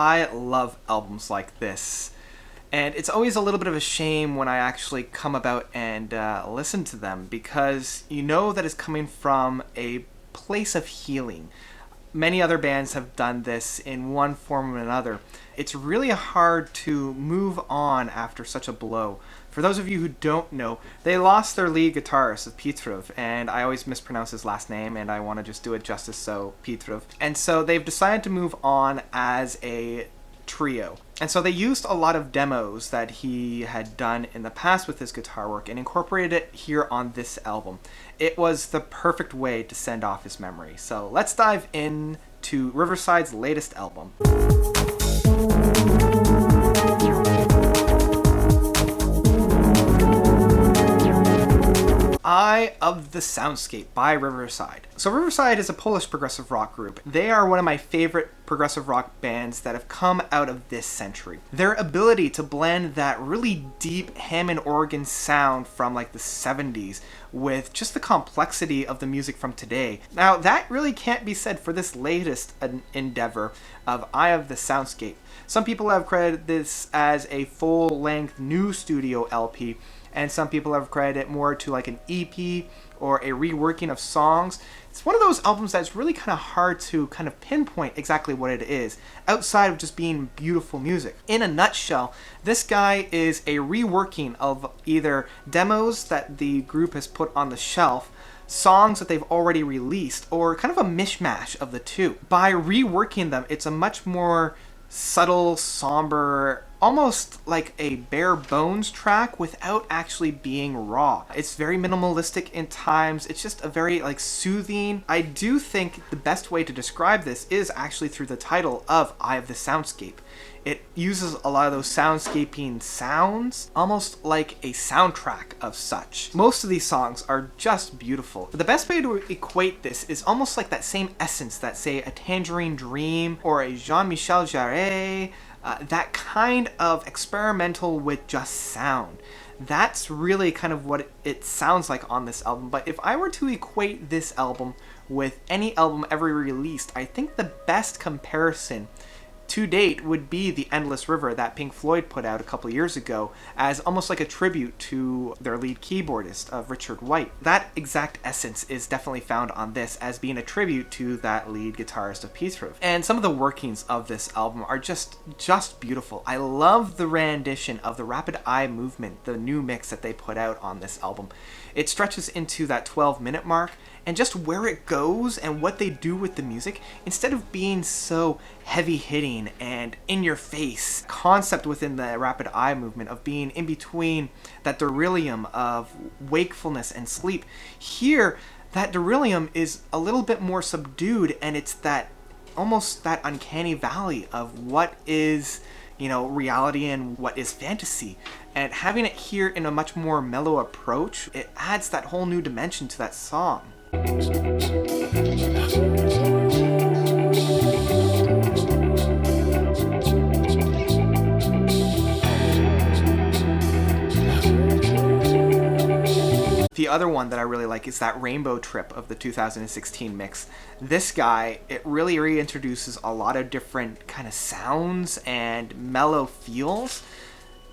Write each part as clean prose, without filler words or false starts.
I love albums like this. And it's always a little bit of a shame when I actually come about and listen to them because you know that it's coming from a place of healing. Many other bands have done this in one form or another. It's really hard to move on after such a blow. For those of you who don't know, they lost their lead guitarist, Petrov, and I always mispronounce his last name, and I want to just do it justice, so Petrov. And so they've decided to move on as a trio. And so they used a lot of demos that he had done in the past with his guitar work and incorporated it here on this album. It was the perfect way to send off his memory. So let's dive in to Riverside's latest album. Eye of the Soundscape by Riverside. So Riverside is a Polish progressive rock group. They are one of my favorite progressive rock bands that have come out of this century. Their ability to blend that really deep Hammond organ sound from like the 70s with just the complexity of the music from today. Now that really can't be said for this latest endeavor of Eye of the Soundscape. Some people have credited this as a full-length new studio LP, and some people have credited it more to like an EP or a reworking of songs. It's one of those albums that's really kind of hard to kind of pinpoint exactly what it is, outside of just being beautiful music. In a nutshell, this guy is a reworking of either demos that the group has put on the shelf, songs that they've already released, or kind of a mishmash of the two. By reworking them, it's a much more subtle, somber, almost like a bare bones track without actually being raw. It's very minimalistic in times. It's just a very like soothing. I do think the best way to describe this is actually through the title of Eye of the Soundscape. It uses a lot of those soundscaping sounds, almost like a soundtrack of such. Most of these songs are just beautiful. But the best way to equate this is almost like that same essence that, say, a Tangerine Dream or a Jean-Michel Jarre, that kind of experimental with just sound. That's really kind of what it sounds like on this album. But if I were to equate this album with any album ever released, I think the best comparison to date would be The Endless River that Pink Floyd put out a couple years ago as almost like a tribute to their lead keyboardist, Richard White. That exact essence is definitely found on this as being a tribute to that lead guitarist of Petrov. And some of the workings of this album are just beautiful. I love the rendition of the Rapid Eye Movement, the new mix that they put out on this album. It stretches into that 12-minute mark, and just where it goes and what they do with the music, instead of being so heavy-hitting and in-your-face concept within the Rapid Eye Movement of being in between that delirium of wakefulness and sleep, here that delirium is a little bit more subdued, and it's that almost that uncanny valley of what is, reality and what is fantasy. And having it here in a much more mellow approach, it adds that whole new dimension to that song. The other one that I really like is that Rainbow Trip of the 2016 mix. This guy, it really reintroduces a lot of different kind of sounds and mellow feels.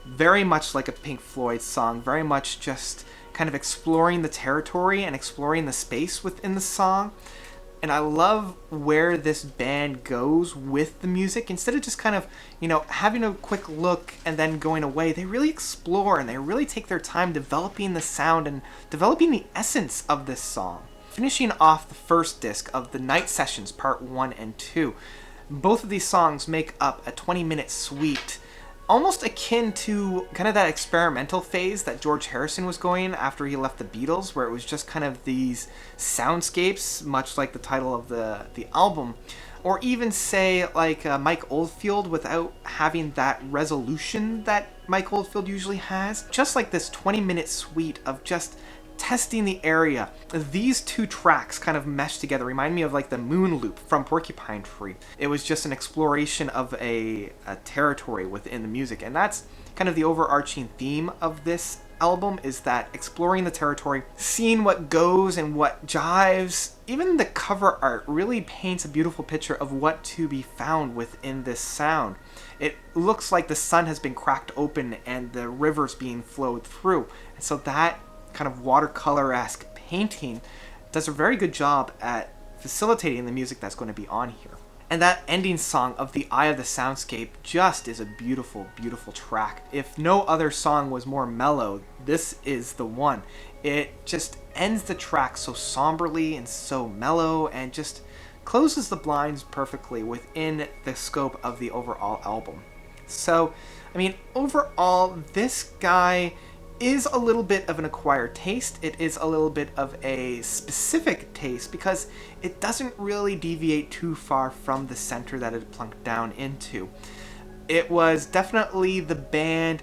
Very much like a Pink Floyd song, very much just kind of exploring the territory and exploring the space within the song. And I love where this band goes with the music. Instead of just kind of, having a quick look and then going away, they really explore and they really take their time developing the sound and developing the essence of this song. Finishing off the first disc of the Night Sessions Part 1 and 2, both of these songs make up a 20-minute suite, almost akin to kind of that experimental phase that George Harrison was going after he left the Beatles, where it was just kind of these soundscapes, much like the title of the album. Or even say like Mike Oldfield without having that resolution that Mike Oldfield usually has. Just like this 20-minute suite of just testing the area. These two tracks kind of mesh together, remind me of like the Moon Loop from Porcupine Tree. It was just an exploration of a territory within the music, and that's kind of the overarching theme of this album, is that exploring the territory, seeing what goes and what jives. Even the cover art really paints a beautiful picture of what to be found within this sound. It looks like the sun has been cracked open and the river's being flowed through. And so that kind of watercolor-esque painting does a very good job at facilitating the music that's going to be on here. And that ending song of The Eye of the Soundscape just is a beautiful, beautiful track. If no other song was more mellow, this is the one. It just ends the track so somberly and so mellow, and just closes the blinds perfectly within the scope of the overall album. So, I mean, overall, this guy is a little bit of an acquired taste. It is a little bit of a specific taste because it doesn't really deviate too far from the center that it plunked down into. It was definitely the band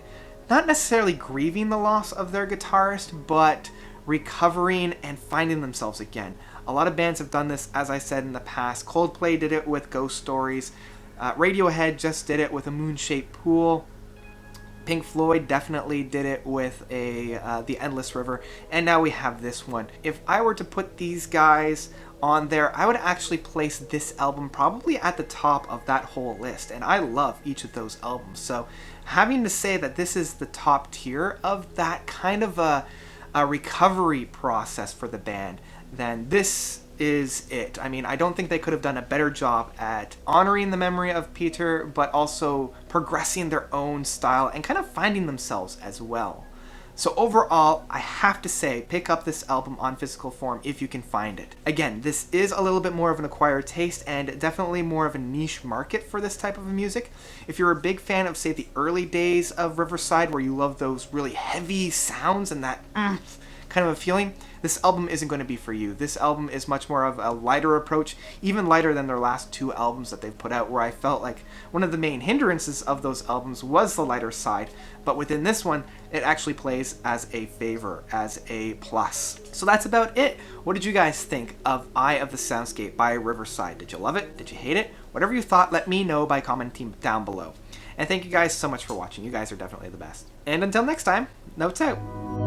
not necessarily grieving the loss of their guitarist, but recovering and finding themselves again. A lot of bands have done this, as I said in the past. Coldplay did it with Ghost Stories. Radiohead just did it with A Moon-Shaped Pool. Pink Floyd definitely did it with The Endless River, and now we have this one. If I were to put these guys on there, I would actually place this album probably at the top of that whole list, and I love each of those albums. So having to say that this is the top tier of that kind of a recovery process for the band, then this is it. I mean, I don't think they could have done a better job at honoring the memory of Peter, but also progressing their own style and kind of finding themselves as well. So overall, I have to say, pick up this album on physical form if you can find it. Again, this is a little bit more of an acquired taste and definitely more of a niche market for this type of music. If you're a big fan of, say, the early days of Riverside, where you love those really heavy sounds and that kind of a feeling, this album isn't going to be for you. This album is much more of a lighter approach, even lighter than their last two albums that they've put out, where I felt like one of the main hindrances of those albums was the lighter side, but within this one, it actually plays as a favor, as a plus. So that's about it. What did you guys think of Eye of the Soundscape by Riverside? Did you love it? Did you hate it? Whatever you thought, let me know by commenting down below. And thank you guys so much for watching. You guys are definitely the best. And until next time, notes out.